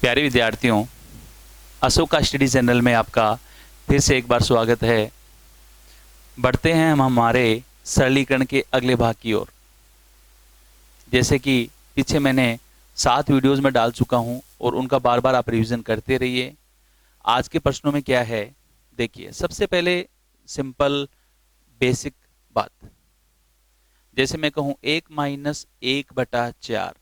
प्यारे विद्यार्थियों, अशोक का स्टडी चैनल में आपका फिर से एक बार स्वागत है। बढ़ते हैं हम हमारे सरलीकरण के अगले भाग की ओर। जैसे कि पीछे मैंने 7 वीडियोस में डाल चुका हूं और उनका बार बार आप रिवीजन करते रहिए। आज के प्रश्नों में क्या है, देखिए। सबसे पहले सिंपल बेसिक बात, जैसे मैं कहूं 1-1/4,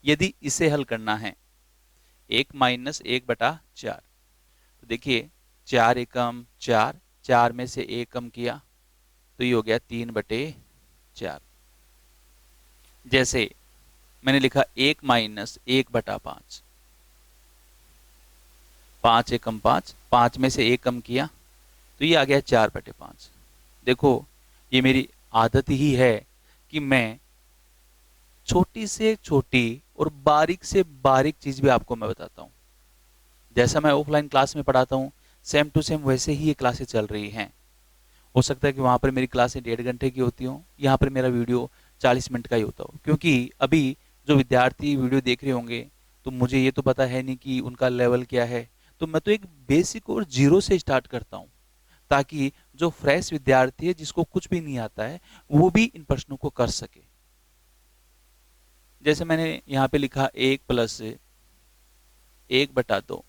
यदि इसे हल करना है 1-1/4, तो देखिए 4 एकम 4, 4 में से 1 कम किया तो ये हो गया 3/4। जैसे मैंने लिखा 1-1/5, 5 एकम 5, 5 में से 1 कम किया तो ये आ गया 4/5। देखो, ये मेरी आदत ही है कि मैं छोटी से छोटी और बारीक से बारीक चीज भी आपको मैं बताता हूं। जैसा मैं ऑफलाइन क्लास में पढ़ाता हूं, सेम टू सेम वैसे ही ये क्लासेस चल रही हैं। हो सकता है कि वहां पर मेरी क्लासें 1.5 घंटे की होती हो, यहाँ पर मेरा वीडियो 40 मिनट का ही होता हो, क्योंकि अभी जो विद्यार्थी वीडियो देख रहे होंगे तो मुझे ये तो पता है नहीं कि उनका लेवल क्या है। तो मैं तो एक बेसिक और जीरो से स्टार्ट करता हूँ, ताकि जो फ्रेश विद्यार्थी है, जिसको कुछ भी नहीं आता है, वो भी इन प्रश्नों को कर सके। जैसे मैंने यहाँ पे लिखा 1+1/2,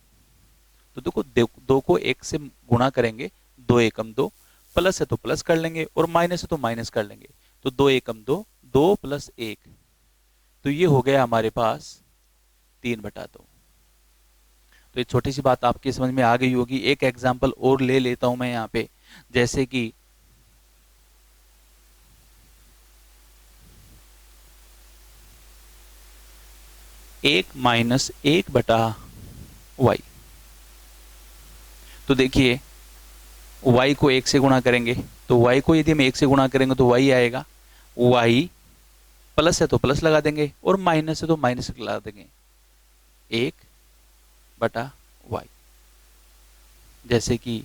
तो देखो 2 को 1 से गुणा करेंगे, 2 एकम 2, प्लस है तो प्लस कर लेंगे और माइनस है तो माइनस कर लेंगे, तो 2 एकम 2, 2 + 1, तो ये हो गया हमारे पास 3/2। तो ये छोटी सी बात आपकी समझ में आ गई होगी। एक एग्जाम्पल और ले लेता हूं मैं यहाँ पे, जैसे कि 1-1/y। तो देखिए y को 1 से गुणा करेंगे तो y को यदि हम 1 से गुणा करेंगे तो y आएगा, y प्लस है तो प्लस लगा देंगे और माइनस है तो माइनस लगा देंगे, 1/y। जैसे कि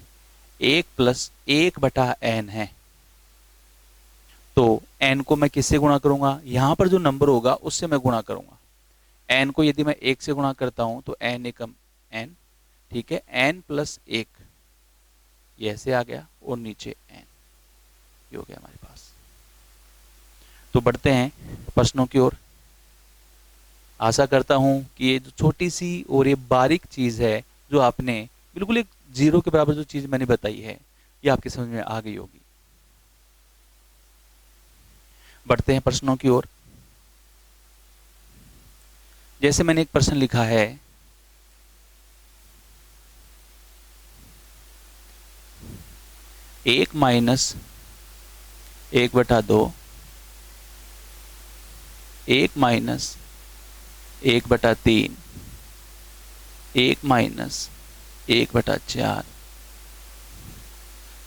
1 + 1/n है, तो n को मैं किससे गुणा करूंगा, यहां पर जो नंबर होगा उससे मैं गुणा करूंगा। n को यदि मैं 1 से गुणा करता हूं तो n एकम n, ठीक है, n + 1, ये ऐसे आ गया और नीचे n, ये हो गया हमारे पास। तो बढ़ते हैं प्रश्नों की ओर। आशा करता हूं कि ये जो छोटी सी और ये बारीक चीज है, जो आपने बिल्कुल एक जीरो के बराबर जो चीज मैंने बताई है, ये आपकी समझ में आ गई होगी। बढ़ते हैं प्रश्नों की ओर। जैसे मैंने एक प्रश्न लिखा है, 1-1/2, 1-1/3, 1-1/4।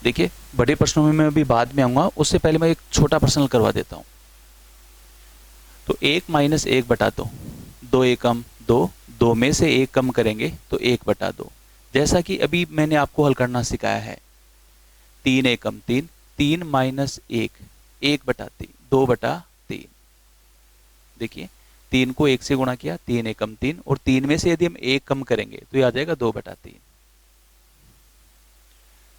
देखिए, बड़े प्रश्नों में मैं अभी बाद में आऊंगा, उससे पहले मैं एक छोटा प्रश्न करवा देता हूं। तो 1-1/2, 2 एकम 2, 2 में से 1 कम करेंगे तो 1/2। जैसा कि अभी मैंने आपको हल करना सिखाया है, 3 एकम 3, 3 - 1, 1/3, 2/3। देखिए 3 को 1 से गुणा किया, 3 एकम 3, और 3 में से यदि हम 1 कम करेंगे तो ये आ जाएगा 2/3।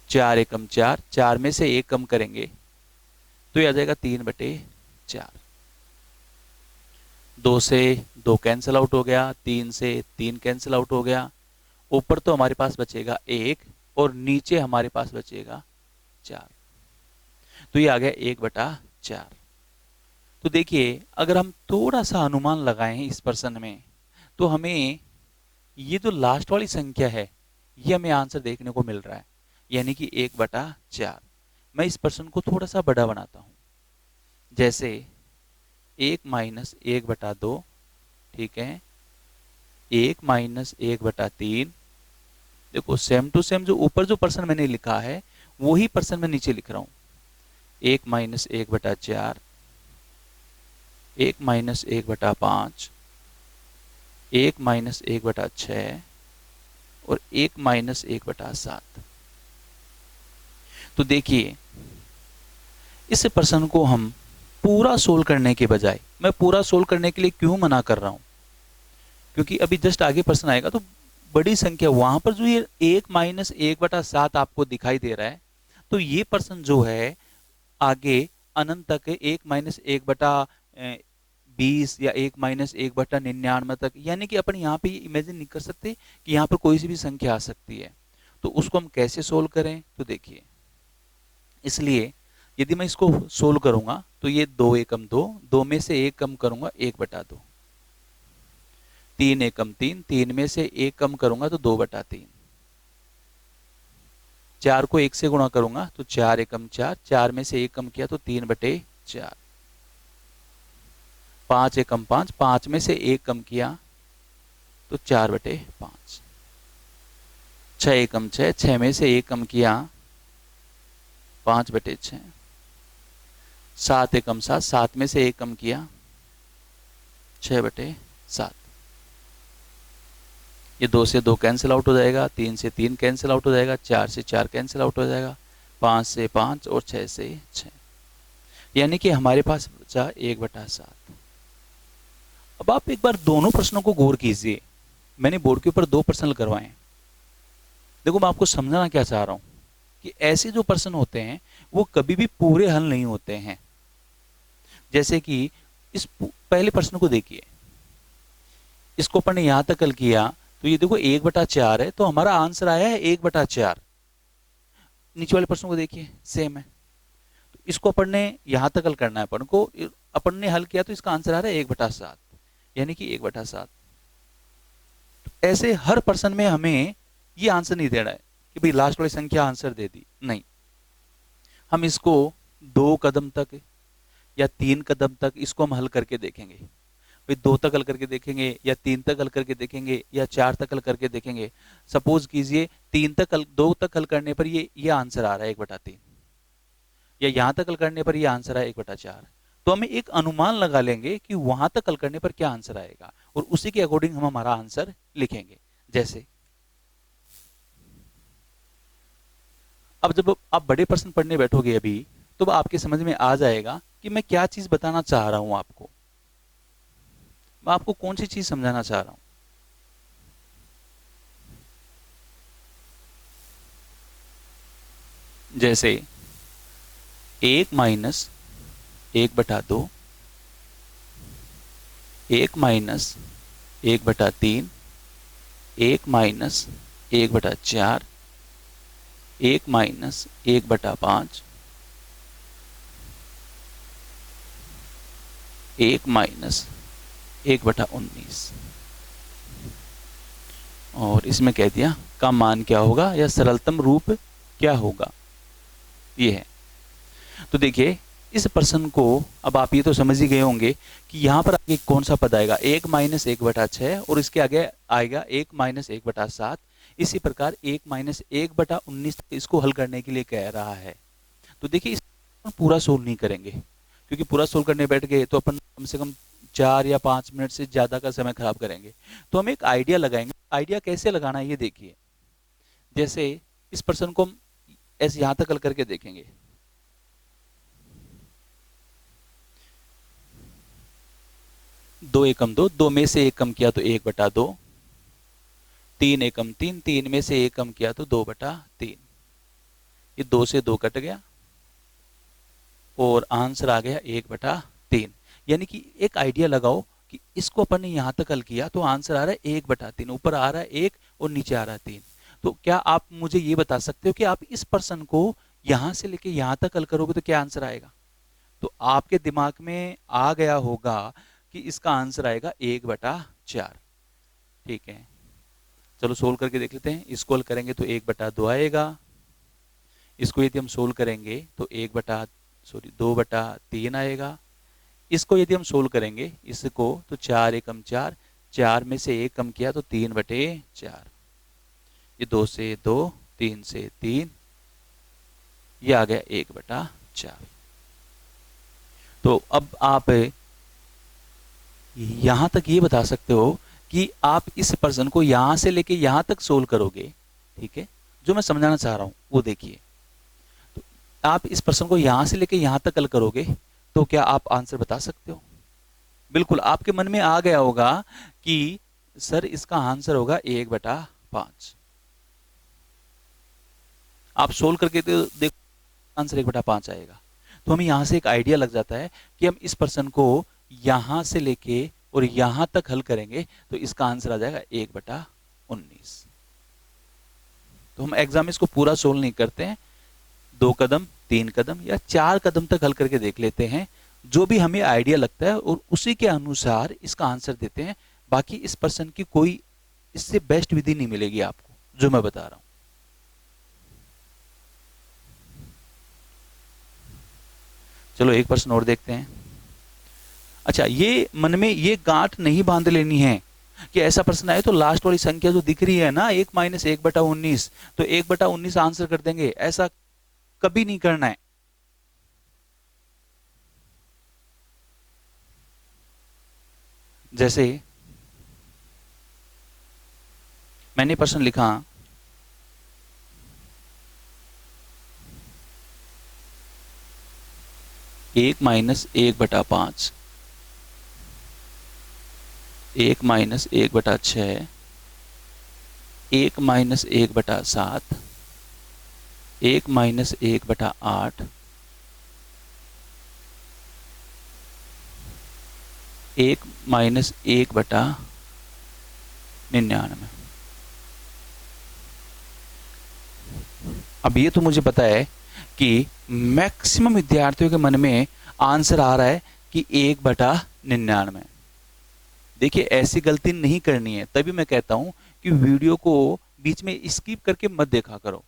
4 एकम 4, 4 में से 1 कम करेंगे तो ये आ जाएगा 3/4। 2 से 2 कैंसिल आउट हो गया, 3 से 3 कैंसिल आउट हो गया। ऊपर तो हमारे पास बचेगा 1 और नीचे हमारे पास बचेगा 4, तो ये आ गया 1/4। तो देखिए, अगर हम थोड़ा सा अनुमान लगाएं इस प्रश्न में, तो हमें ये जो लास्ट वाली संख्या है, ये हमें आंसर देखने को मिल रहा है, यानी कि 1/4। मैं इस प्रश्न को थोड़ा सा बड़ा बनाता हूं, जैसे 1-1/2, ठीक है, 1-1/3। देखो सेम टू सेम जो ऊपर जो प्रश्न मैंने लिखा है, वही प्रश्न मैं नीचे लिख रहा हूं। 1-1/4, 1-1/5, 1-1/6 और 1-1/7। तो देखिए, इस प्रश्न को हम पूरा सोल्व करने के बजाय, मैं पूरा सोल्व करने के लिए क्यों मना कर रहा हूं, क्योंकि अभी जस्ट आगे प्रश्न आएगा तो बड़ी संख्या वहां पर जो ये 1-1/7 आपको दिखाई दे रहा है, तो ये प्रश्न जो है आगे अनंत तक 1-1/20 या 1-1/99 तक, यानी कि अपन यहाँ पे इमेजिन नहीं कर सकते कि यहाँ पर कोई सी भी संख्या आ सकती है। तो उसको हम कैसे सोल्व करें, तो देखिए, इसलिए यदि मैं इसको सोल्व करूंगा तो ये 2 एकम 2, 2 में से 1 कम करूंगा 1/2, 3 एकम 3, 3 में से 1 कम करूंगा तो 2/3, 4 को 1 से गुणा करूंगा तो 4 एकम 4, 4 में से 1 कम किया तो 3/4, 5 एकम 5, 5 में से 1 कम किया तो 4/5, 6 एकम 6, 6 में से 1 कम किया 5/6, 7 एकम 7, 7 में से 1 कम किया 6/7। ये 2 से 2 कैंसिल आउट हो जाएगा, 3 से 3 कैंसिल आउट हो जाएगा, 4 से 4 कैंसिल आउट हो जाएगा, 5 से 5 और 6 से 6, यानी कि हमारे पास बचा 1/7। अब आप एक बार दोनों प्रश्नों को गौर कीजिए। मैंने बोर्ड के ऊपर 2 प्रश्न करवाए। देखो, मैं आपको समझाना क्या चाह रहा हूं कि ऐसे जो प्रश्न होते हैं वो कभी भी पूरे हल नहीं होते हैं। जैसे कि इस पहले प्रश्न को देखिए, इसको अपन ने यहां तक हल किया तो ये देखो 1/4 है, तो हमारा आंसर आया है 1/4। नीचे वाले प्रश्न को देखिए, सेम है। तो इसको अपन ने यहां तक हल करना है, अपन को, अपन ने हल किया तो इसका आंसर आ रहा है 1/7, यानी कि 1/7। तो ऐसे हर प्रश्न में हमें ये आंसर नहीं दे रहा है कि भाई लास्ट वाली संख्या आंसर दे दी, नहीं। हम इसको 2 कदम तक या 3 कदम तक इसको हम हल करके देखेंगे। भाई 2 तक हल करके देखेंगे या 3 तक हल करके देखेंगे या 4 तक हल करके देखेंगे। सपोज कीजिए 2 तक हल करने पर ये आंसर आ रहा है 1/3, या यहां तक हल करने पर ये आंसर है 1/4। तो हमें एक अनुमान लगा लेंगे कि वहां तक हल करने पर क्या आंसर आएगा, और उसी के अकॉर्डिंग हम हमारा आंसर लिखेंगे। जैसे अब जब आप बड़े प्रश्न पढ़ने बैठोगे अभी, तो आपके समझ में आ जाएगा कि मैं क्या चीज बताना चाह रहा हूं आपको, मैं आपको कौन सी चीज समझाना चाह रहा हूं। जैसे 1-1/2, 1-1/3, 1-1/4, 1-1/5, 1-1/19, और इसमें कह दिया का मान क्या होगा या सरलतम रूप क्या होगा, ये है। तो देखिए, इस प्रश्न को अब आप ये तो समझ ही गए होंगे कि यहां पर आगे कौन सा पद आएगा, 1-1/6, और इसके आगे आएगा 1-1/7। इसी प्रकार 1-1/19 इसको हल करने के लिए कह रहा है। तो देखिए, इसको पूरा सोल्व नहीं करेंगे, क्योंकि पूरा सोल्व करने बैठ गए तो अपन कम से कम 4 या 5 मिनट से ज्यादा का समय खराब करेंगे। तो हम एक आइडिया लगाएंगे। आइडिया कैसे लगाना है ये देखिए। जैसे इस प्रश्न को हम ऐसे यहां तक हल करके देखेंगे। 2 एकम 2, 2 में से 1 कम किया तो 1/2, 3 एकम 3, 3 में से 1 कम किया तो 2/3। ये 2 से 2 कट गया और आंसर आ गया 1/3। यानी कि एक आइडिया लगाओ कि इसको अपन ने यहां तक हल किया तो आंसर आ रहा है 1/3, ऊपर आ रहा है 1 और नीचे आ रहा है 3। तो क्या आप मुझे ये बता सकते हो कि आप इस प्रश्न को यहां से लेके यहां तक हल करोगे तो क्या आंसर आएगा? तो आपके दिमाग में आ गया होगा कि इसका आंसर आएगा 1/4। ठीक है, चलो सोल्व करके देख लेते हैं। इसको हल करेंगे तो 1/2 आएगा। इसको यदि हम सोल्व करेंगे तो 2/3 आएगा। इसको यदि हम सोल्व करेंगे इसको तो 4 एकम 4, 4 में से 1 कम किया तो 3/4। ये 2 से 2, 3 से 3, ये आ गया 1/4। तो अब आप यहां तक ये बता सकते हो कि आप इस प्रश्न को यहां से लेके यहां तक सोल्व करोगे। ठीक है, जो मैं समझाना चाह रहा हूं वो देखिए। तो आप इस प्रश्न को यहां से लेके यहां तक हल करोगे तो क्या आप आंसर बता सकते हो? बिल्कुल, आपके मन में आ गया होगा कि सर इसका आंसर होगा 1/5। आप सोल्व करके तो देखो आंसर 1/5 आएगा। तो हमें यहाँ से एक आइडिया लग जाता है कि हम इस पर्सन को यहाँ से लेके और यहाँ तक हल करेंगे तो इसका आंसर आ जाएगा 1/19। तो हम एग्जाम में इसको पूरा सोल्व नहीं करते हैं, 2 कदम 3 कदम या 4 कदम तक हल करके देख लेते हैं, जो भी हमें आइडिया लगता है और उसी के अनुसार इसका आंसर देते हैं। बाकी इस पर्सन की कोई इससे बेस्ट विधि नहीं मिलेगी आपको, जो मैं बता रहा हूं। चलो एक पर्सन और देखते हैं। अच्छा, ये मन में ये गांठ नहीं बांध लेनी है कि ऐसा प्रश्न आए तो लास्ट वाली संख्या जो दिख रही है ना 1 - 1/19, तो 1/19 आंसर कर देंगे, ऐसा कभी नहीं करना है। जैसे मैंने प्रश्न लिखा 1 - 1/5, 1 - 1/6, 1 - 1/7, 1 - 1/8, 1 - 1/99। अब ये तो मुझे पता है कि मैक्सिमम विद्यार्थियों के मन में आंसर आ रहा है कि 1/99। देखिए ऐसी गलती नहीं करनी है, तभी मैं कहता हूं कि वीडियो को बीच में स्किप करके मत देखा करो,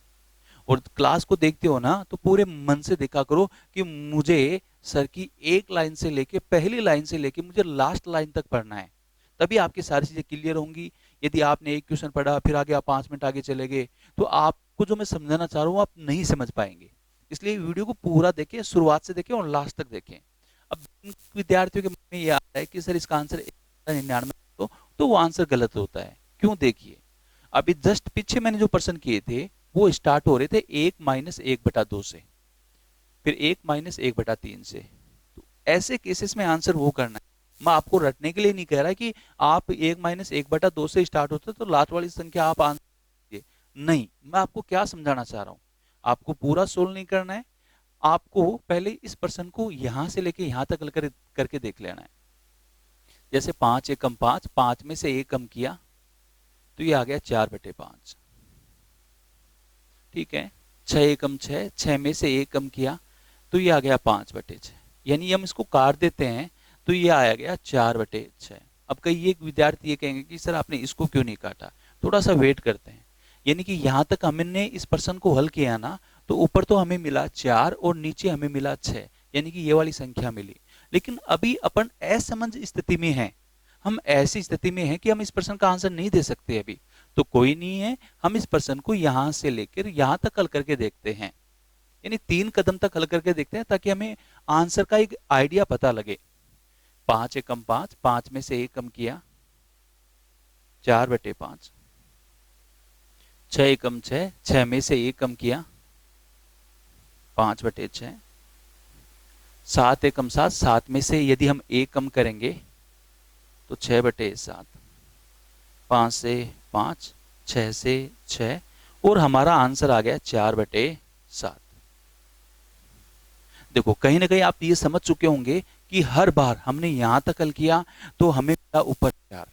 और क्लास को देखते हो ना तो पूरे मन से देखा करो कि मुझे सर की एक लाइन से लेके पहली लाइन से लेके मुझे लास्ट लाइन तक पढ़ना है, तभी आपकी सारी चीजें क्लियर होंगी। यदि आपने एक क्वेश्चन पढ़ा फिर आगे आप 5 मिनट आगे चले गए तो आपको जो मैं समझाना चाह रहा हूँ आप नहीं समझ पाएंगे। इसलिए वीडियो को पूरा देखें, शुरुआत से देखें और लास्ट तक देखें। अब विद्यार्थियों के मन में ये आता है कि सर इसका आंसर 99, तो वो आंसर गलत होता है। क्यों? देखिए अभी जस्ट पीछे मैंने जो प्रश्न किए थे वो स्टार्ट हो रहे थे 1 - 1/2 से, फिर 1 - 1/3 से। तो ऐसे केसेस में आंसर वो करना है। मैं आपको रटने के लिए नहीं कह रहा कि आप 1 - 1/2 से स्टार्ट होते तो लास्ट वाली संख्या आप आंसर कीजिए, नहीं। मैं आपको क्या समझाना चाह रहा हूं, आपको पूरा सोल्व नहीं करना है, आपको पहले इस प्रश्न को यहां से लेके यहां तक करके देख लेना है। जैसे 5 एकम 5, 5 में से 1 कम किया तो ये आ गया 4/5। ठीक है, 6 एकम 6, 6 में से 1 कम किया तो ये आ गया 5/6। यानी हम इसको काट देते हैं तो ये आया गया 4/6। अब कई एक विद्यार्थी ये कहेंगे कि सर आपने इसको क्यों नहीं काटा, थोड़ा सा वेट करते हैं। यानी कि यहां तक हमने इस प्रश्न को हल किया ना, तो ऊपर तो हमें मिला 4 और नीचे हमें मिला 6, यानी कि ये वाली संख्या मिली। लेकिन अभी अपन असमंज स्थिति में हैं, हम ऐसी स्थिति में हैं कि हम इस प्रश्न का आंसर नहीं दे सकते अभी। तो कोई नहीं है, हम इस प्रश्न को यहां से लेकर यहां तक हल करके देखते हैं, यानी 3 कदम तक हल करके देखते हैं ताकि हमें आंसर का एक आइडिया पता लगे। 5 एकम 5, 5 में से 1 कम किया 4/5, 6 एकम 6, 6 में से 1 कम किया 5/6, 7 एकम 7, 7 में से यदि हम 1 कम करेंगे तो 6/7, 5 से 5, 6 से 6, और हमारा आंसर आ गया 4/7। देखो कहीं ना कहीं आप ये समझ चुके होंगे कि हर बार हमने यहां तक हल किया तो हमें मिला ऊपर 4,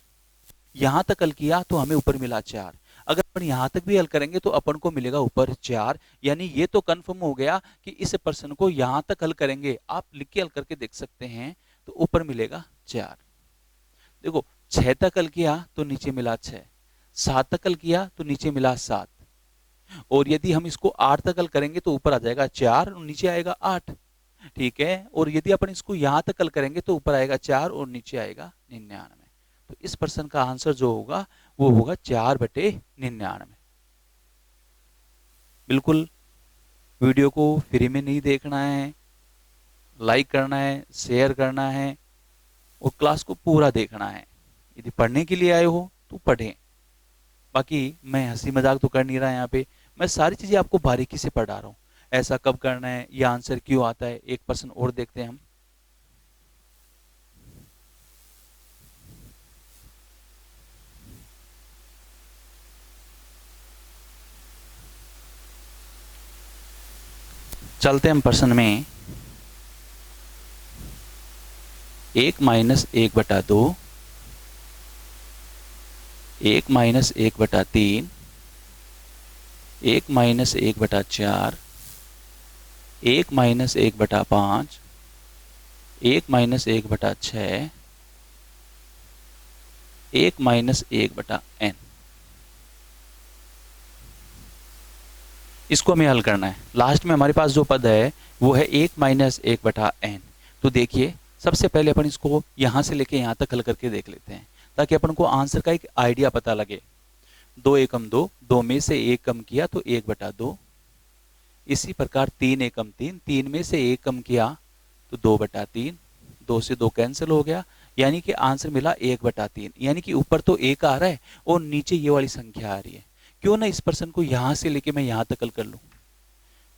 यहां तक हल किया तो हमें ऊपर मिला 4, अगर अपन यहां तक भी हल करेंगे तो अपन को मिलेगा ऊपर 4। यानी ये तो कंफर्म हो गया कि इस प्रश्न को यहां तक हल करेंगे, आप लिख के हल करके देख सकते हैं, तो ऊपर मिलेगा 4। देखो 6 तक हल किया तो नीचे मिला 6, 7 तक हल किया तो नीचे मिला 7, और यदि हम इसको 8 तक हल करेंगे तो ऊपर आ जाएगा 4 और नीचे आएगा 8। ठीक है, और यदि अपन इसको यहां तक हल करेंगे तो ऊपर आएगा 4 और नीचे आएगा 99। तो इस प्रश्न का आंसर जो होगा वो होगा 4/99। बिल्कुल वीडियो को फ्री में नहीं देखना है, लाइक करना है, शेयर करना है और क्लास को पूरा देखना है। यदि पढ़ने के लिए आए हो तो पढ़ें, बाकी मैं हंसी मजाक तो कर नहीं रहा यहाँ पे, मैं सारी चीजें आपको बारीकी से पढ़ा रहा हूँ। ऐसा कब करना है, ये आंसर क्यों आता है। एक प्रश्न और देखते हैं हम। चलते हैं हम प्रश्न में। 1-1/2, 1-1/3, 1-1/4, 1-1/5, 1-1/6, 1-1/n। इसको हमें हल करना है। लास्ट में हमारे पास जो पद है वो है 1-1/n। तो देखिए, सबसे पहले अपन इसको यहां से लेके यहां तक हल करके देख लेते हैं, ताकि अपन को आंसर का एक आइडिया पता लगे। 2 एकम 2, 2 में से 1 कम किया तो 1/2। इसी प्रकार 3 एकम 3, 3 में से 1 कम किया तो 2/3। 2 से 2 कैंसिल हो गया, यानी कि आंसर मिला 1/3। यानी कि ऊपर तो 1 आ रहा है और नीचे ये वाली संख्या आ रही है। क्यों ना इस प्रश्न को यहां से लेके मैं यहां तक हल कर लूं।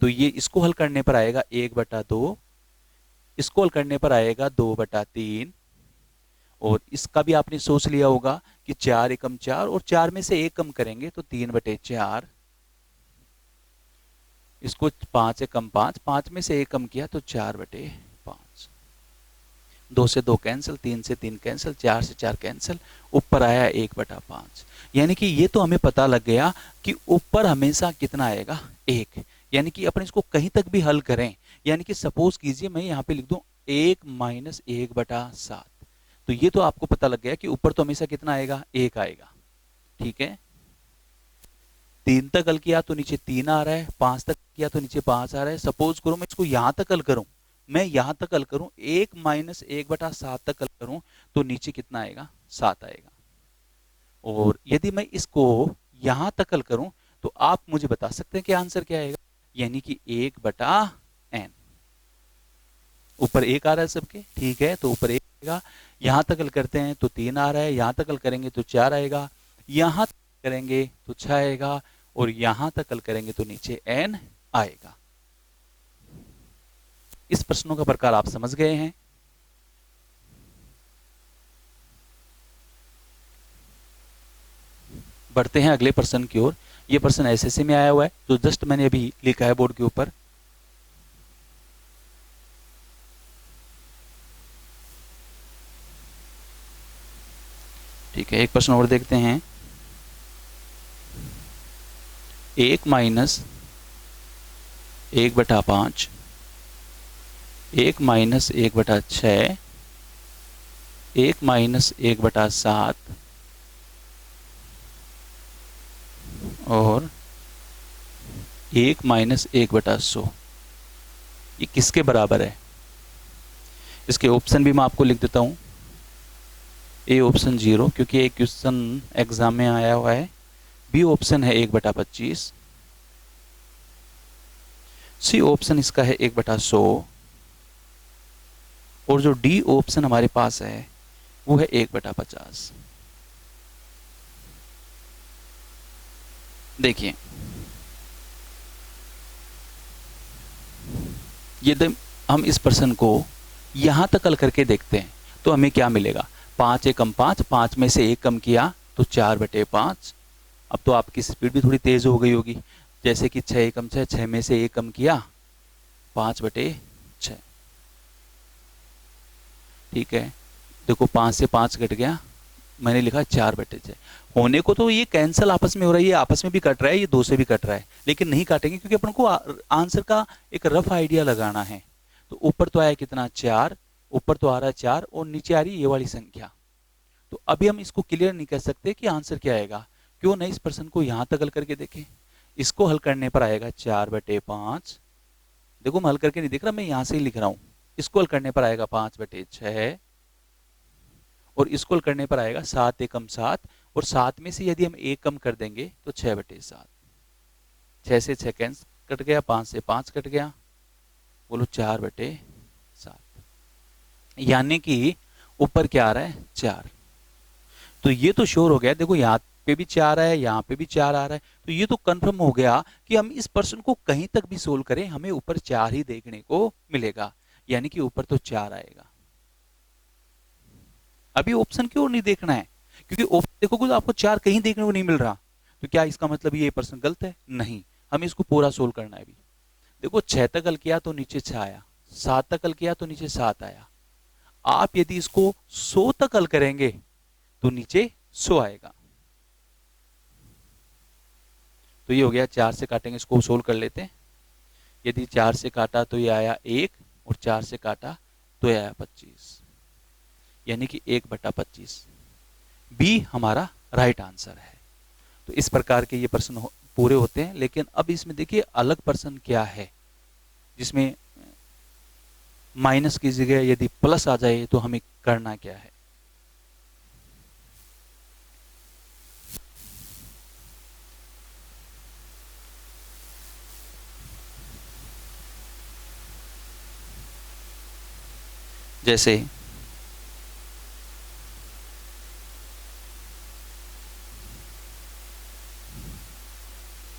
तो ये इसको हल करने पर आएगा 1/2, इसको हल करने पर आएगा 2/3, और इसका भी आपने सोच लिया होगा कि 4 एकम 4, और 4 में से 1 कम करेंगे तो 3/4। इसको 5 एकम 5, 5 में से 1 कम किया तो 4/5। 2 से 2 कैंसिल, 3 से 3 कैंसिल, 4 से 4 कैंसिल, ऊपर आया 1/5। यानी कि ये तो हमें पता लग गया कि ऊपर हमेशा कितना आएगा, 1। यानी कि अपन इसको कहीं तक भी हल करें, यानी कि सपोज कीजिए मैं यहाँ पे लिख दूं 1-1/7, तो ये तो आपको पता लग गया कि ऊपर तो हमेशा कितना आएगा, 1 आएगा। ठीक है, 3 तक हल किया तो नीचे 3 आ रहा है, 5 तक किया तो नीचे 5 आ रहा है। सपोज करो मैं इसको यहां तक हल करूं, मैं यहां तक हल करूं 1-1/7 तक हल करूं तो नीचे कितना आएगा, 7 आएगा। और यदि मैं इसको यहां तक हल करूं तो आप मुझे बता सकते हैं कि आंसर क्या आएगा, यानी कि 1/n। ऊपर 1 आ रहा है सबके, ठीक है, तो ऊपर 1 आएगा। यहां तक हल करते हैं तो 3 आ रहा है, यहां तक हल करेंगे तो 4 आएगा, यहां तक करेंगे तो 6 आएगा, और यहां तक हल करेंगे तो नीचे n आएगा। इस प्रश्नों का प्रकार आप समझ गए हैं। बढ़ते हैं अगले प्रश्न की ओर। यह प्रश्न एसएससी में आया हुआ है, जो जस्ट मैंने अभी लिखा है बोर्ड के ऊपर। ठीक है, एक प्रश्न और देखते हैं। 1-1/5, 1-1/6, 1-1/7 और 1-1/100। ये किसके बराबर है? इसके ऑप्शन भी मैं आपको लिख देता हूं। ए ऑप्शन 0, क्योंकि एक क्वेश्चन एग्जाम में आया हुआ है। बी ऑप्शन है 1/25। सी ऑप्शन इसका है 1/100, और जो डी ऑप्शन हमारे पास है वो है 1/50। देखिए, यदि हम इस प्रश्न को यहां तक हल करके देखते हैं तो हमें क्या मिलेगा, 5 एकम 5, 5 में से 1 कम किया तो 4/5। अब तो आपकी स्पीड भी थोड़ी तेज हो गई होगी, जैसे कि 6 एकम 6, 6 में से 1 कम किया 5/6। ठीक है, देखो 5 से 5 कट गया, मैंने लिखा 4/6। होने को तो ये कैंसल आपस में हो रहा है, ये आपस में भी कट रहा है, ये 2 से भी कट रहा है, लेकिन नहीं काटेंगे क्योंकि अपन को आंसर का एक रफ आइडिया लगाना है। तो ऊपर तो आया कितना, 4, ऊपर तो आ रहा है 4, और नीचे आ रही है ये वाली संख्या। तो अभी हम इसको क्लियर नहीं कर सकते कि आंसर क्या आएगा। क्यों नहीं इस प्रश्न को यहां तक हल करके देखें। इसको हल करने पर आएगा 4/5। देखो मैं हल करके नहीं देख रहा, मैं यहां से ही लिख रहा हूं। इसको हल करने पर आएगा 5/6, और इसको हल करने पर आएगा 7 एकम 7, और 7 में से यदि हम 1 कम कर देंगे तो 6/7। 6 से 6 कैंसिल कट गया, 5 से 5 कट गया, बोलो 4/7। यानी कि ऊपर क्या आ रहा है, 4। तो ये तो श्योर हो गया, देखो यहाँ पे भी 4 है, यहाँ पे भी 4 आ रहा है, तो ये तो कंफर्म हो गया कि हम इस प्रश्न को कहीं तक भी सोल्व करें हमें ऊपर 4 ही देखने को मिलेगा, यानी कि ऊपर तो 4 आएगा। अभी ऑप्शन क्यों नहीं देखना है, क्योंकि ऑप्शन देखोगे तो आपको 4 कहीं देखने को नहीं मिल रहा। तो क्या इसका मतलब ये प्रश्न गलत है? नहीं, हमें इसको पूरा सोल्व करना है अभी। देखो 6 तक हल किया तो नीचे 6 आया, 7 तक हल किया तो नीचे 7 आया। आप यदि इसको 100 तक हल करेंगे तो नीचे 100 आएगा। तो ये हो गया, 4 से काटेंगे, इसको सोल्व कर लेते हैं। यदि 4 से काटा तो ये आया 1, और 4 से काटा तो ये आया 25, यानी कि 1/25। बी हमारा राइट आंसर है। तो इस प्रकार के ये प्रश्न पूरे होते हैं। लेकिन अब इसमें देखिए अलग प्रश्न क्या है, जिसमें माइनस की जगह यदि प्लस आ जाए तो हमें करना क्या है। जैसे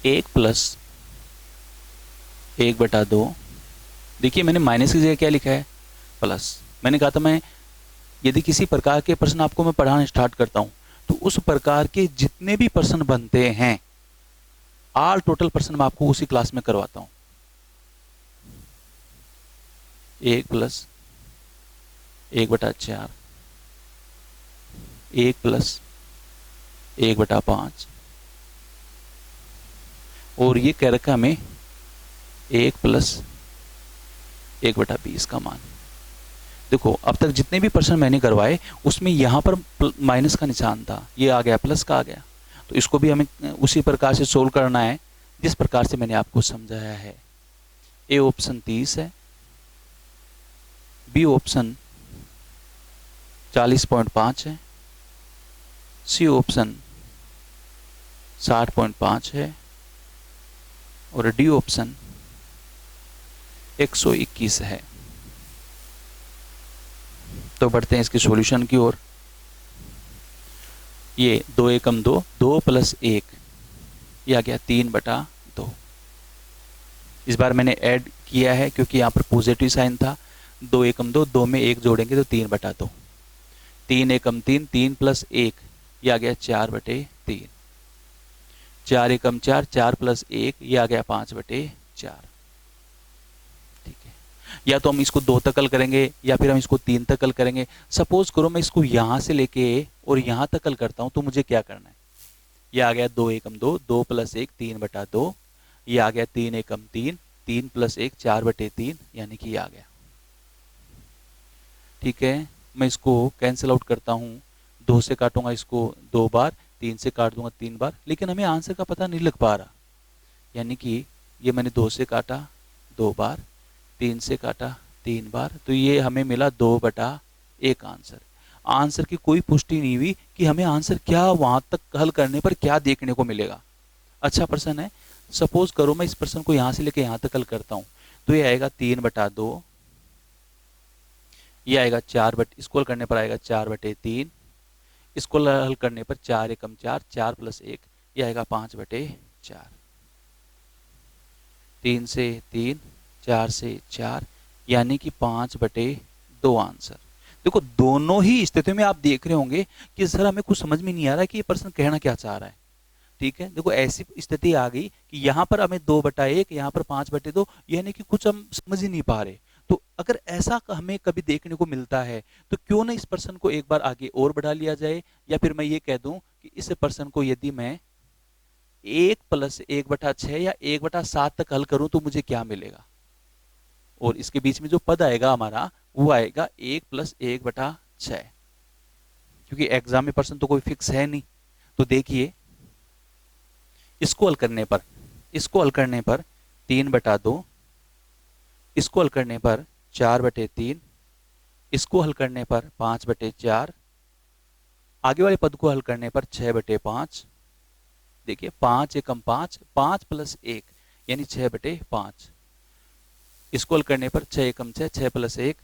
1 + 1/2, देखिए मैंने माइनस की जगह क्या लिखा है, प्लस। मैंने कहा था मैं यदि किसी प्रकार के प्रश्न आपको मैं पढ़ाना स्टार्ट करता हूं तो उस प्रकार के जितने भी प्रश्न बनते हैं, ऑल टोटल प्रश्न मैं आपको उसी क्लास में करवाता हूं। 1 + 1/4, 1 + 1/5, और ये कह रखा हमें 1 + 1/20 का मान। देखो अब तक जितने भी प्रश्न मैंने करवाए उसमें यहां पर माइनस का निशान था, ये आ गया प्लस का आ गया। तो इसको भी हमें उसी प्रकार से सोल्व करना है जिस प्रकार से मैंने आपको समझाया है। ए ऑप्शन 30 है, बी ऑप्शन 40.5 है, सी ऑप्शन 60.5 है, और डी ऑप्शन 121 है। तो बढ़ते हैं इसके सॉल्यूशन की ओर। ये 2 एकम 2, 2 + 1, ये आ गया 3/2। इस बार मैंने ऐड किया है क्योंकि यहाँ पर पॉजिटिव साइन था। 2 एकम 2, 2 में 1 जोड़ेंगे तो 3/2। 3 एकम 3, 3 + 1, ये आ गया 4/3। 4 एकम 4, 4 + 1, ये आ गया 5/4। ठीक है, या तो हम इसको 2 तक हल करेंगे या फिर हम इसको 3 तक हल करेंगे। सपोज करो मैं इसको यहां से लेके और यहां तक हल करता हूं तो मुझे क्या करना है। ये आ गया 2 एकम 2, 2 + 1, 3/2। ये आ गया 3 एकम 3, 3 + 1, 4/3, यानी कि ये आ गया। ठीक है, मैं इसको कैंसिल आउट करता हूं। 2 से काटूंगा इसको 2 बार, 3 से काट दूंगा 3 बार, लेकिन हमें आंसर का पता नहीं लग पा रहा। यानी कि ये मैंने 2 से काटा 2 बार, 3 से काटा 3 बार, तो ये हमें मिला 2/1 आंसर। आंसर की कोई पुष्टि नहीं हुई कि हमें आंसर क्या वहां तक हल करने पर क्या देखने को मिलेगा। अच्छा प्रश्न है। सपोज करो मैं इस प्रश्न को यहां से लेके यहां तक हल करता हूं तो ये आएगा 3/2, ये आएगा 4 इसको हल करने पर आएगा 4/3, इसको हल करने पर 4 एकम 4, 4 + 1, ये आएगा 5/4। 3 से 3, 4 से 4, यानी कि 5/2 आंसर। देखो दोनों ही स्थितियों में आप देख रहे होंगे कि सर हमें कुछ समझ में नहीं आ रहा कि ये प्रश्न कहना क्या चाह रहा है। ठीक है, देखो ऐसी स्थिति आ गई कि यहाँ पर हमें 2/1, यहाँ पर 5/2, यानी कि कुछ हम समझ ही नहीं पा रहे। तो अगर ऐसा हमें कभी देखने को मिलता है तो क्यों ना इस प्रश्न को एक बार आगे और बढ़ा लिया जाए, या फिर मैं ये कह दूं कि इस प्रश्न को यदि मैं 1 + 1/6 या 1/7 तक हल करूं तो मुझे क्या मिलेगा, और इसके बीच में जो पद आएगा हमारा वो आएगा 1 + 1/6, क्योंकि एग्जाम में प्रश्न तो कोई फिक्स है नहीं। तो देखिए इसको हल करने पर 3/2, इसको हल करने पर 4/3, इसको हल करने पर 5/4, आगे वाले पद को हल करने पर 6/5। देखिए 5 एकम 5, 5 + 1, यानी 6/5। इसको हल करने पर 6 एकम 6, 6 + 1,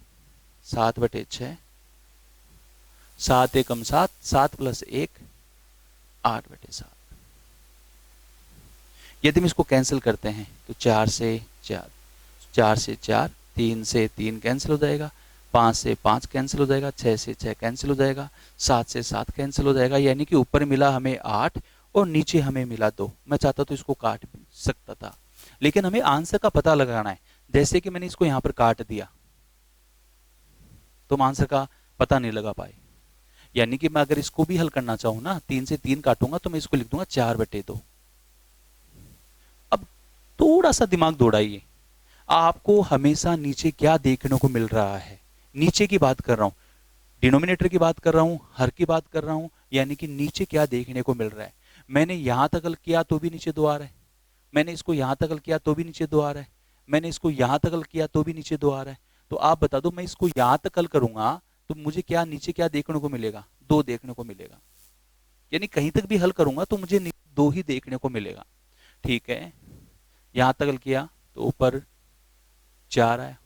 7/6, 7 एकम 7, 7 + 1, 8/7। यदि हम इसको कैंसिल करते हैं तो 4 से 4, 4 से 4, 3 से 3 कैंसिल हो जाएगा, 5 से 5 कैंसिल हो जाएगा, 6 से 6 कैंसिल हो जाएगा, 7 से 7 कैंसिल हो जाएगा, यानी कि ऊपर मिला हमें 8 और नीचे हमें मिला 2। मैं चाहता तो इसको काट भी सकता था, लेकिन हमें आंसर का पता लगाना है। जैसे कि मैंने इसको यहां पर काट दिया तो हम आंसर का पता नहीं लगा पाए। यानी कि मैं अगर इसको भी हल करना चाहूं ना, 3 से 3 काटूंगा तो मैं इसको लिख दूंगा 4/2। अब थोड़ा सा दिमाग दौड़ाइए, आपको हमेशा नीचे क्या देखने को मिल रहा है? नीचे की बात कर रहा हूं, डिनोमिनेटर की बात कर रहा हूं, हर की बात कर रहा हूं, यानी कि नीचे क्या देखने को मिल रहा है? मैंने यहां तक हल किया तो भी नीचे 2 आ रहा है, मैंने इसको यहां तक हल किया तो भी नीचे 2 आ रहा है, मैंने इसको यहां तक हल किया तो भी नीचे 2 आ रहा है। तो आप बता दो, मैं इसको यहां तक हल करूंगा तो मुझे क्या नीचे क्या देखने को मिलेगा? 2 देखने को मिलेगा। यानी कहीं तक भी हल करूंगा तो मुझे 2 ही देखने को मिलेगा। ठीक है, यहां तक हल किया तो ऊपर 4 आया,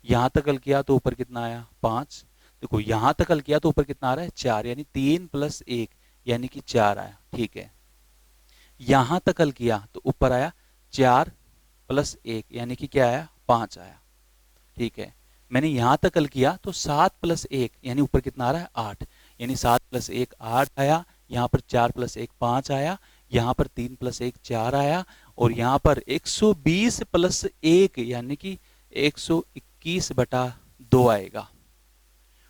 यहां तक हल किया तो ऊपर कितना आया? 5। देखो यहां तक हल किया तो ऊपर कितना आ रहा है? 4, यानी 3 + 1 यानी कि 4 आया। ठीक है, यहां तक हल किया तो ऊपर आया 4 + 1 यानी कि क्या आया? 5 आया। ठीक है, मैंने यहां तक हल किया तो 7 + 1 यानी ऊपर कितना आ रहा है? 8, यानी 7 + 1 8 आया, यहाँ पर 4 + 1 5 आया, यहाँ पर 3 + 1 4 आया, और यहाँ पर 120 + 1 यानी कि 121/2 आएगा।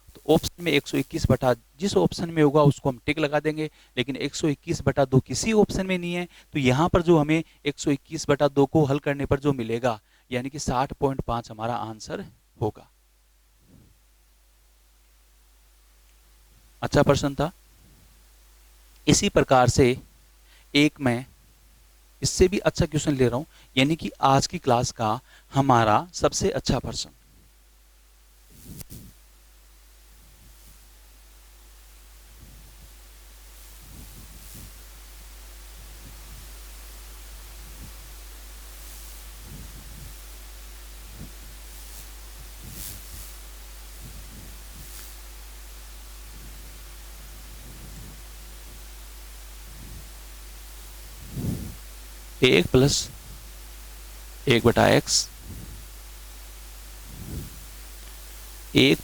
तो ऑप्शन में 121 बटा जिस ऑप्शन में होगा उसको हम टिक लगा देंगे, लेकिन 121/2 किसी ऑप्शन में नहीं है, तो यहाँ पर जो हमें 121/2 को हल करने पर जो मिलेगा यानी कि 60.5 हमारा आंसर होगा। अच्छा प्रश्न था। इसी प्रकार से एक मैं इससे भी अच्छा क्वेश्चन ले रहा हूं, यानी कि आज की क्लास का हमारा सबसे अच्छा प्रश्न। एक plus 1/x, 1 +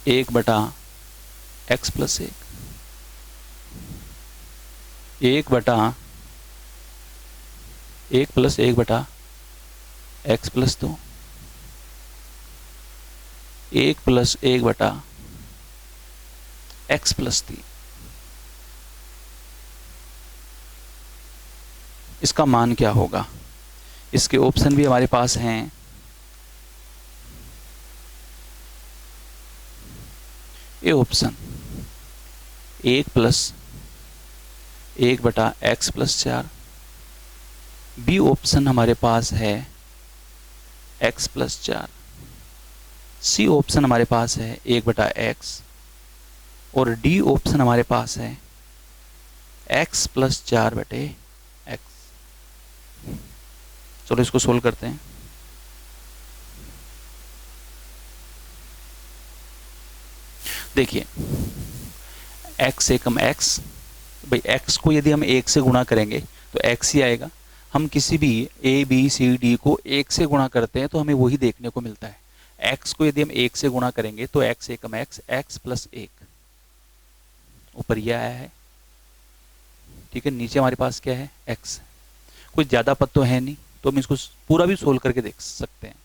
1/x + 1, 1 + 1/x + 2, 1 + 1/x + 3। इसका मान क्या होगा? इसके ऑप्शन भी हमारे पास हैं। A option 1 + 1/x + 4, B option हमारे पास है x + 4, सी ऑप्शन हमारे पास है 1/x, और डी ऑप्शन हमारे पास है x + 4/x। चलो इसको सोल्व करते हैं। देखिए x से कम x, भाई x को यदि हम 1 से गुणा करेंगे तो x ही आएगा। हम किसी भी a b c d को 1 से गुणा करते हैं तो हमें वही देखने को मिलता है। x को यदि हम 1 से गुणा करेंगे तो x से कम x, x + 1, ऊपर यह आया है। ठीक है, नीचे हमारे पास क्या है? x। कोई ज्यादा पद तो है नहीं, तो हम इसको पूरा भी सोल्व करके देख सकते हैं।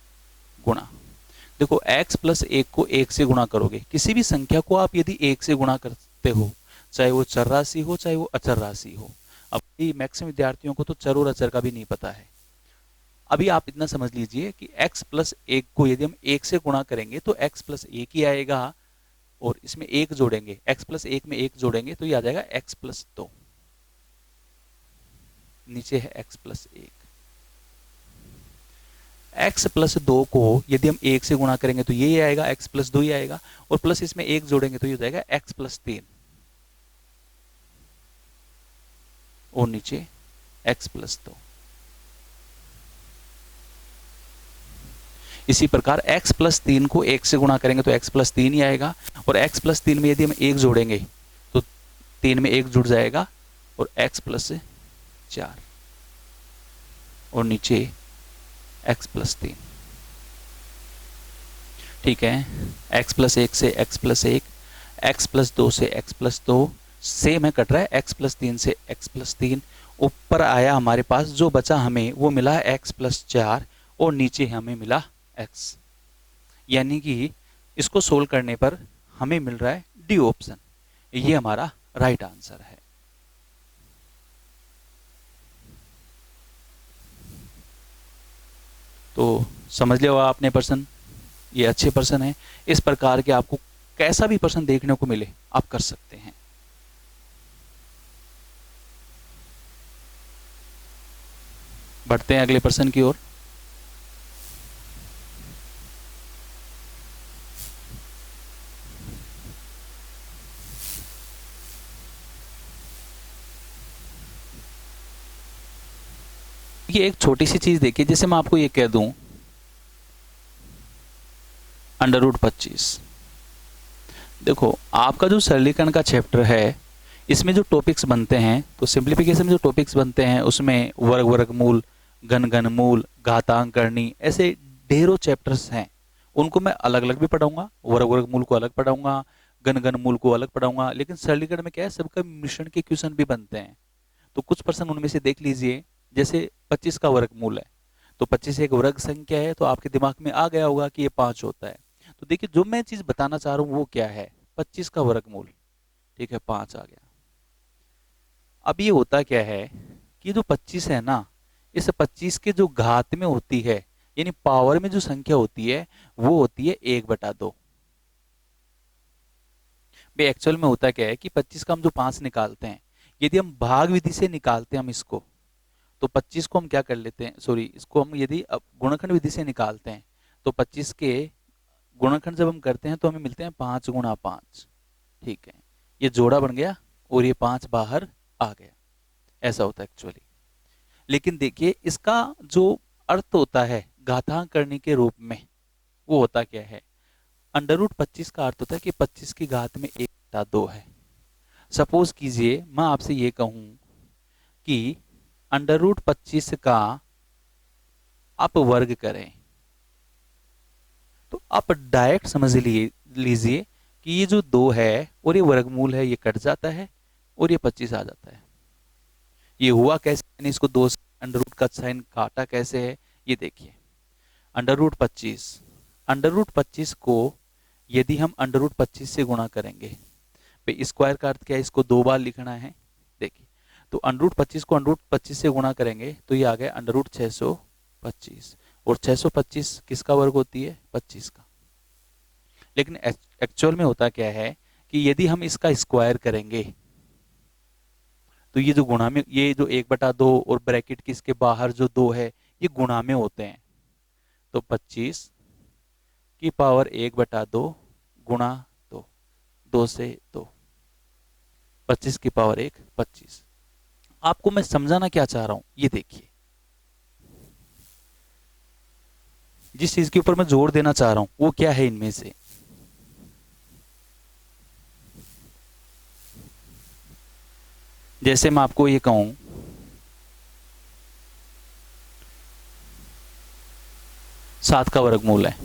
गुणा, देखो x + 1 को 1 से गुणा करोगे, किसी भी संख्या को आप यदि 1 से गुणा करते हो, चाहे वो चर राशि हो चाहे वो अचर राशि हो। अब मैक्सिमम विद्यार्थियों को तो चर और अचर का भी नहीं पता है। अभी आप इतना समझ लीजिए कि x + 1 को यदि हम 1 से गुणा करेंगे तो x + 1 ही आएगा, और इसमें 1 जोड़ेंगे, x + 1 में 1 जोड़ेंगे तो ये आ जाएगा x + 2। नीचे है x + 1। x + 2 को यदि हम 1 से गुणा करेंगे तो ये आएगा, x + 2 ही आएगा, और प्लस इसमें 1 जोड़ेंगे तो ये हो जाएगा x + 3, और नीचे x + 2। इसी प्रकार x + 3 को 1 से गुणा करेंगे तो x + 3 ही आएगा, और x + 3 में यदि हम 1 जोड़ेंगे तो 3 में 1 जुड़ जाएगा, और x + 4, और नीचे x + 3। ठीक है, x + 1 से x + 1, x + 2 से x + 2, सेम है, कट रहा है, x + 3 से x + 3, ऊपर आया हमारे पास, जो बचा हमें वो मिला x+4 और नीचे हमें मिला x। यानी कि इसको सोल्व करने पर हमें मिल रहा है डी ऑप्शन, ये हमारा राइट आंसर है। तो समझ लिया होगा आपने प्रश्न, ये अच्छे प्रश्न है। इस प्रकार के आपको कैसा भी प्रश्न देखने को मिले आप कर सकते हैं। बढ़ते हैं अगले प्रश्न की ओर। ये एक छोटी सी चीज देखिए, जैसे मैं आपको ये कह दूं √25। देखो आपका जो सरलीकरण का चैप्टर है, इसमें जो टॉपिक्स बनते हैं, तो सिंप्लीफिकेशन में जो टॉपिक्स बनते हैं उसमें वर्ग वर्गमूल, घन घनमूल, घातांक करनी, ऐसे ढेरों चैप्टर्स हैं। उनको मैं अलग अलग भी पढ़ाऊंगा, वर्ग वर्गमूल को अलग पढ़ाऊंगा, घन घनमूल को अलग पढ़ाऊंगा। लेकिन सरलीकरण में क्या है, सबका मिश्रण के क्वेश्चन भी बनते हैं। तो कुछ प्रश्न उनमें से देख लीजिए। जैसे 25 का वर्गमूल है, तो 25 एक वर्ग संख्या है, तो आपके दिमाग में आ गया होगा कि ये 5 होता है। तो देखिए जो मैं चीज बताना चाह रहा हूं वो क्या है, 25 का वर्गमूल, ठीक है 5 आ गया। अब ये होता क्या है कि जो 25 है ना, इस 25 के जो घात में होती है, यानी पावर में जो संख्या होती है वो होती है 1/2। भाई एक्चुअल में होता क्या है कि 25 का हम जो 5 निकालते हैं, यदि हम भाग विधि से निकालते हैं हम इसको, तो 25 को हम क्या कर लेते हैं, सॉरी, इसको हम यदि गुणनखंड विधि से निकालते हैं, तो 25 के गुणनखंड जब हम करते हैं तो हमें मिलते हैं 5 × 5। ठीक है, ये जोड़ा बन गया और ये 5 बाहर आ गया, ऐसा होता है एक्चुअली। लेकिन देखिए इसका जो अर्थ होता है घातांक करने के रूप में, वो होता क्या है, √25 का अर्थ होता है कि 25 की घात में 1/2 है। सपोज कीजिए मैं आपसे ये कहूं कि √25 का आप वर्ग करें, तो आप डायरेक्ट समझ लीजिए कि ये जो 2 है और ये वर्गमूल है, ये कट जाता है और ये 25 आ जाता है। ये हुआ कैसे, यानी इसको 2 से अंडर का साइन काटा कैसे है, ये देखिए। √25 को यदि हम √25 से गुणा करेंगे, भाई स्क्वायर का अर्थ क्या है, इसको 2 बार लिखना है। देखिए तो √25 को √25 से गुणा करेंगे तो ये आ गया √625, और 625 किसका वर्ग होती है, 25 का। लेकिन एक्चुअल में होता क्या है कि यदि हम इसका स्क्वायर करेंगे, तो ये जो गुणा में, ये जो 1/2 और ब्रैकेट की इसके बाहर जो 2 है, ये गुणा में होते हैं। तो 25 की पावर 1/2 गुणा 2, 2 से 2, 25 की पावर 1, 25। आपको मैं समझाना क्या चाह रहा हूं, ये देखिए, जिस चीज के ऊपर मैं जोर देना चाह रहा हूं वो क्या है इनमें से, जैसे मैं आपको ये कहूं 7 का वर्गमूल है,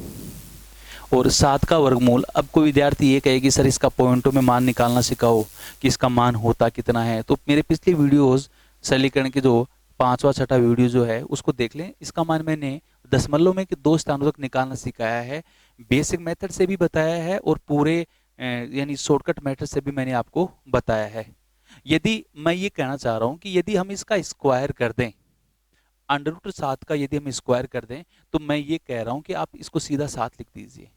और 7 का वर्गमूल, अब कोई विद्यार्थी ये कहे कि सर इसका पॉइंटों में मान निकालना सिखाओ कि इसका मान होता कितना है, तो मेरे पिछले वीडियोस सरलीकरण के जो 5वां 6ठा वीडियो जो है उसको देख लें। इसका मान मैंने दशमलव में 2 स्थानों तक निकालना सिखाया है, बेसिक मेथड से भी बताया है और पूरे यानी शॉर्टकट मेथड से भी मैंने आपको बताया है। यदि मैं ये कहना चाह रहा हूं कि यदि हम इसका स्क्वायर कर दें, √7 का यदि हम स्क्वायर कर दें, तो मैं ये कह रहा हूं कि आप इसको सीधा 7 लिख दीजिए।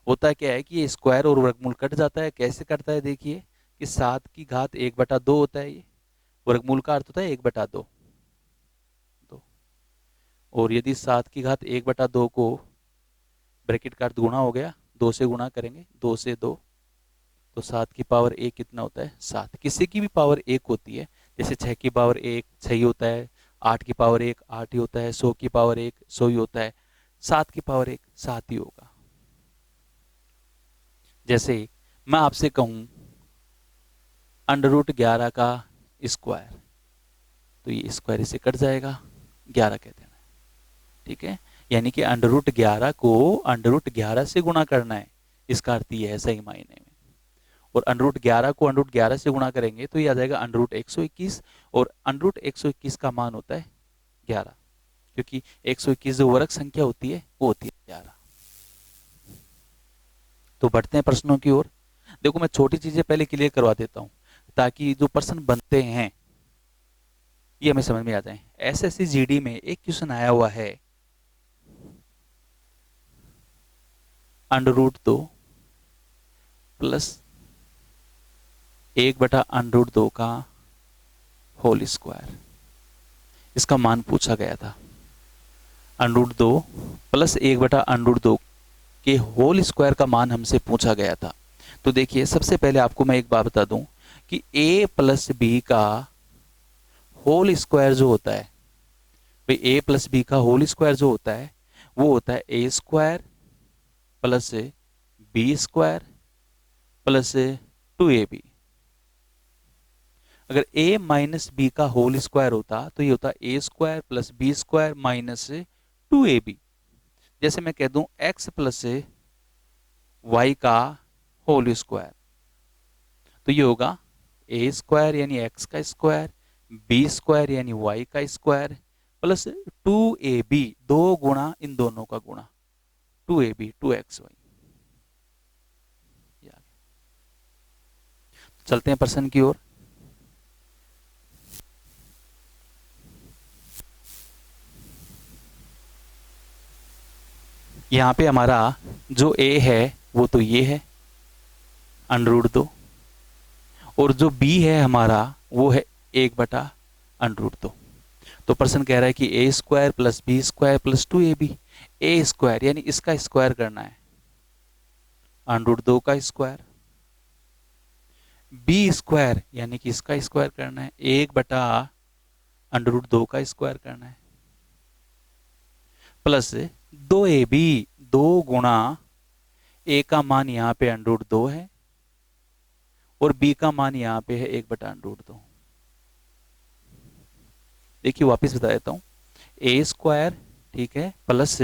होता क्या है कि ये स्क्वायर और वर्गमूल कट जाता है, कैसे कटता है, देखिए कि 7 की घात 1/2 होता है, ये वर्गमूल का अर्थ होता है 1/2। और यदि 7 की घात 1/2 को ब्रैकेट का अर्थ गुणा हो गया, 2 से गुणा करेंगे, 2 से 2, तो 7 की पावर 1 कितना होता है, 7। किसी की भी पावर 1 होती है, जैसे 6 की पावर 1 6 ही होता है, 8 की पावर 1 8 ही होता है, 100 की पावर 1 100 ही होता है, 7 की पावर 1 7 ही होगा। जैसे मैं आपसे कहूं √11 का स्क्वायर, तो ये स्क्वायर इसे कट जाएगा, 11 कह देना, ठीक है। यानी कि √11 को √11 से गुणा करना है, इसका अर्थ ये है सही मायने में। और √11 को √11 से गुणा करेंगे तो ये आ जाएगा √121, और √121 का मान होता है 11, क्योंकि 121 जो वर्ग संख्या होती है वो होती है 11। तो बढ़ते हैं प्रश्नों की ओर। देखो मैं छोटी चीजें पहले क्लियर करवा देता हूं ताकि जो प्रश्न बनते हैं ये हमें समझ में आ जाए। एसएससी जीडी में एक क्वेश्चन आया हुआ है, √2 प्लस 1/√2 का होल स्क्वायर, इसका मान पूछा गया था। √2 प्लस 1/√2 के होल स्क्वायर का मान हमसे पूछा गया था। तो देखिए सबसे पहले आपको मैं एक बात बता दूं कि a प्लस बी का होल स्क्वायर जो होता है, भाई a प्लस बी का होल स्क्वायर जो होता है वो होता है a square plus b square plus 2ab। अगर a माइनस बी का होल स्क्वायर होता तो ये होता a square plus b square minus 2ab। जैसे मैं कह दूं x प्लस y का होल स्क्वायर, तो ये होगा a स्क्वायर यानी x का स्क्वायर, b स्क्वायर यानी y का स्क्वायर प्लस 2ab, 2 गुणा इन दोनों का गुणा 2ab 2xy। चलते हैं प्रश्न की ओर। यहां पे हमारा जो a है वो तो ये है √2, और जो b है हमारा वो है 1/√2। तो प्रश्न कह रहा है कि a square plus b square plus 2ab, a square यानी इसका स्क्वायर करना है √2 का स्क्वायर, b स्क्वायर यानी कि इसका स्क्वायर करना है 1/√2 का स्क्वायर करना है, प्लस 2ab, 2 गुणा a का मान यहां पे √2 है और b का मान यहां पे है 1/√2। देखिए वापस बता देता हूं, a स्क्वायर ठीक है plus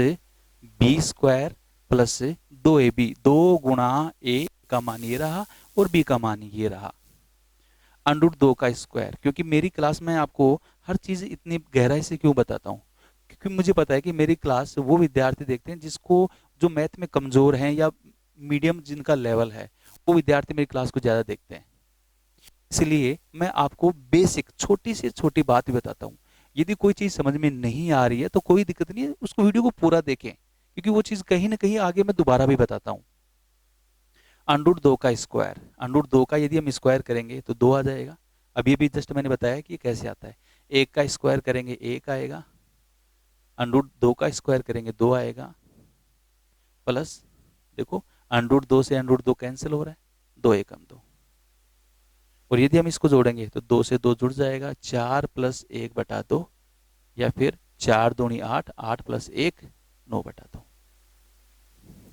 b square plus 2ab, 2 गुणा a का मान ये रहा और b का मान ये रहा, √2 का स्क्वायर। क्योंकि मेरी क्लास में आपको हर चीज इतनी गहराई से क्यों बताता हूँ, क्योंकि मुझे पता है कि मेरी क्लास वो विद्यार्थी देखते हैं जिसको जो मैथ में कमजोर हैं या मीडियम जिनका लेवल है, वो विद्यार्थी मेरी क्लास को ज्यादा देखते हैं। इसलिए मैं आपको बेसिक छोटी से छोटी बात भी बताता हूँ। यदि कोई चीज समझ में नहीं आ रही है तो कोई दिक्कत नहीं है, उसको वीडियो को पूरा देखें, क्योंकि वो चीज कहीं ना कहीं आगे मैं दोबारा भी बताता हूँ। √2 का स्क्वायर, √2 का यदि हम स्क्वायर करेंगे तो 2 आ जाएगा। अभी भी जस्ट मैंने बताया कि कैसे आता है। 1 का स्क्वायर करेंगे 1 आएगा, √2 का स्क्वायर करेंगे 2 आएगा, प्लस देखो √2 से √2 कैंसिल हो रहा है, 2 एकम 2, और यदि हम इसको जोड़ेंगे तो 2 से 2 जुड़ जाएगा, 4 प्लस 1/2, या फिर 4 दूनी 8, 8 प्लस 1 9/2।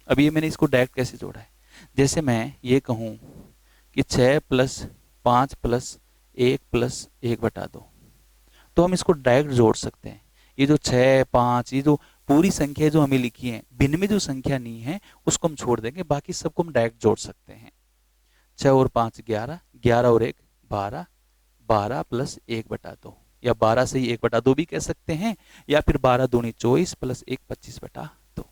अब ये मैंने इसको डायरेक्ट कैसे जोड़ा है, जैसे मैं ये कहूं कि 6 प्लस 5 प्लस 1 प्लस 1/2, तो हम इसको डायरेक्ट जोड़ सकते हैं। ये जो 6 5 ये जो पूरी संख्या जो हमें लिखी है, भिन्न में जो संख्या नहीं है उसको हम छोड़ देंगे, बाकी सबको हम डायरेक्ट जोड़ सकते हैं। 6 और 5 11, 11 और 1 12, 12 प्लस 1/2, या 12 से ही 1/2 भी कह सकते हैं, या फिर 12 दूनी 24 प्लस 1 25/2।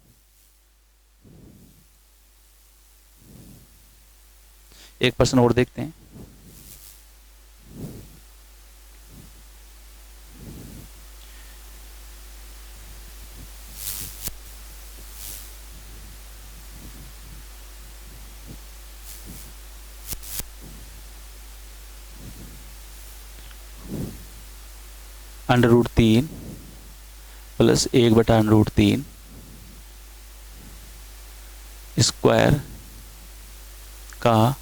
एक प्रश्न और देखते हैं। √3 प्लस 1/√3 स्क्वायर का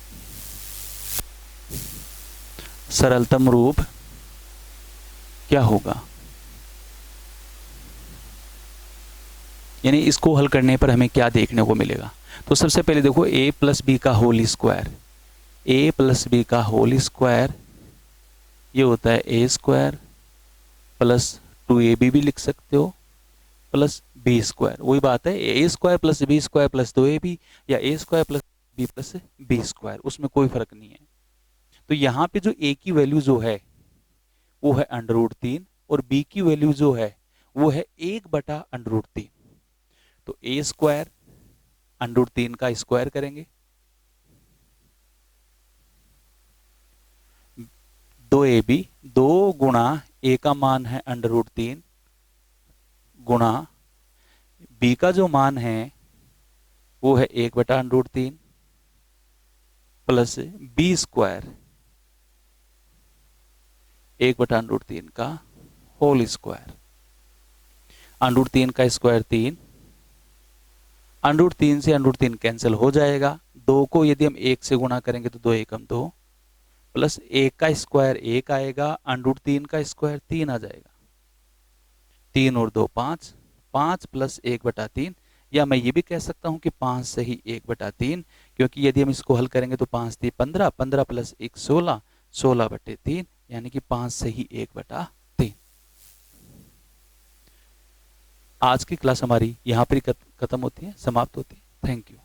सरलतम रूप क्या होगा। यानी इसको हल करने पर हमें क्या देखने को मिलेगा। तो सबसे पहले देखो a प्लस बी का whole square, a plus b का होल स्क्वायर ये होता है a स्क्वायर प्लस 2ab भी लिख सकते हो प्लस b स्क्वायर। वही बात है a square plus b square plus 2ab, या a square plus b plus b square, उसमें कोई फर्क नहीं है। तो यहाँ पे जो ए की वैल्यू जो है वो है √3 और बी की वैल्यू जो है वो है 1/√3। तो ए स्क्वायर √3 का स्क्वायर करेंगे, 2ab, 2 गुणा ए का मान है √3 गुणा बी का जो मान है वो है 1/√3 प्लस बी स्क्वायर 1/√3 का होल स्क्वायर। √3 का स्क्वायर 3, √3 से √3 कैंसिल हो जाएगा। 2 को यदि हम 1 से गुणा करेंगे तो 2 एकम 2 प्लस 1 का स्क्वायर 1 आएगा, √3 का स्क्वायर 3 आ जाएगा। 3 और 2 5, 5 प्लस 1/3, या मैं ये भी कह सकता हूं कि 5 से ही 1/3, क्योंकि यदि हम इसको हल करेंगे तो 5 3 15, 15 प्लस 1 16, 16/3, यानी कि 5 से ही 1/3। आज की क्लास हमारी यहाँ पर ही खत्म होती है, समाप्त होती है। Thank you.